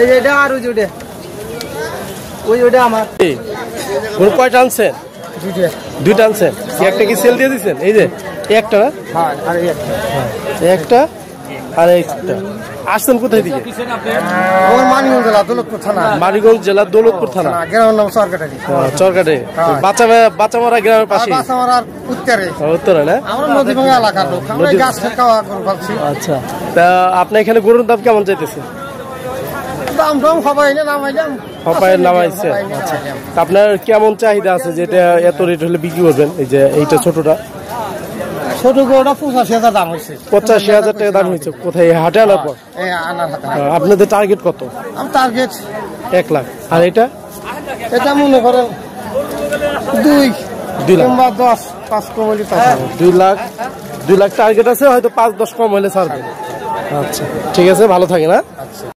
এই যে এটা আর ওই ওটা আমার গরু কয়টা আনছেন? দুইটা আনছেন। একটা কি সেল দিয়ে দিচ্ছেন? এই যে একটা না? হ্যাঁ, আর একটা আর একটা। আসছেন কোথায় থেকে? মানিকগঞ্জ জেলা দৌলতপুর থানা। মানিকগঞ্জ জেলা দৌলতপুর থানা, গ্রামের নাম চরকাটারি। চরকাটে। বাচ্চামারা গ্রামের পাশে। বাচ্চামারার উত্তরে। উত্তরে না? আমরা নদীভাঙ্গা এলাকার লোক। আমরা গাছ খাওয়া গরু পাচ্ছি। আচ্ছা, তা আপনি এখানে গরুর দাম কেমন চাইতেছে? দাম সবাই নামাইলাম। সবাই নামাইছে। আচ্ছা, আপনার কেমন চাহিদা আছে যেটা এত রেট হলে বিক্রি করবেন? এই যে এইটা ছোটটা, ছোট গরুটা 85,000 দাম হয়েছে। 85,000 টাকা দাম হয়েছে। কোথায়? হাটে আনার পর? আপনাদের টার্গেট কত? টার্গেট 1 লাখ। আর এটা মনে করেন 2 লাখ কিংবা 10, 5 কম হলে 2 লাখ টার্গেট আছে, হয়তো 5-10 কম হলে ছাড়বে। আচ্ছা, ঠিক আছে, ভালো থাকে না।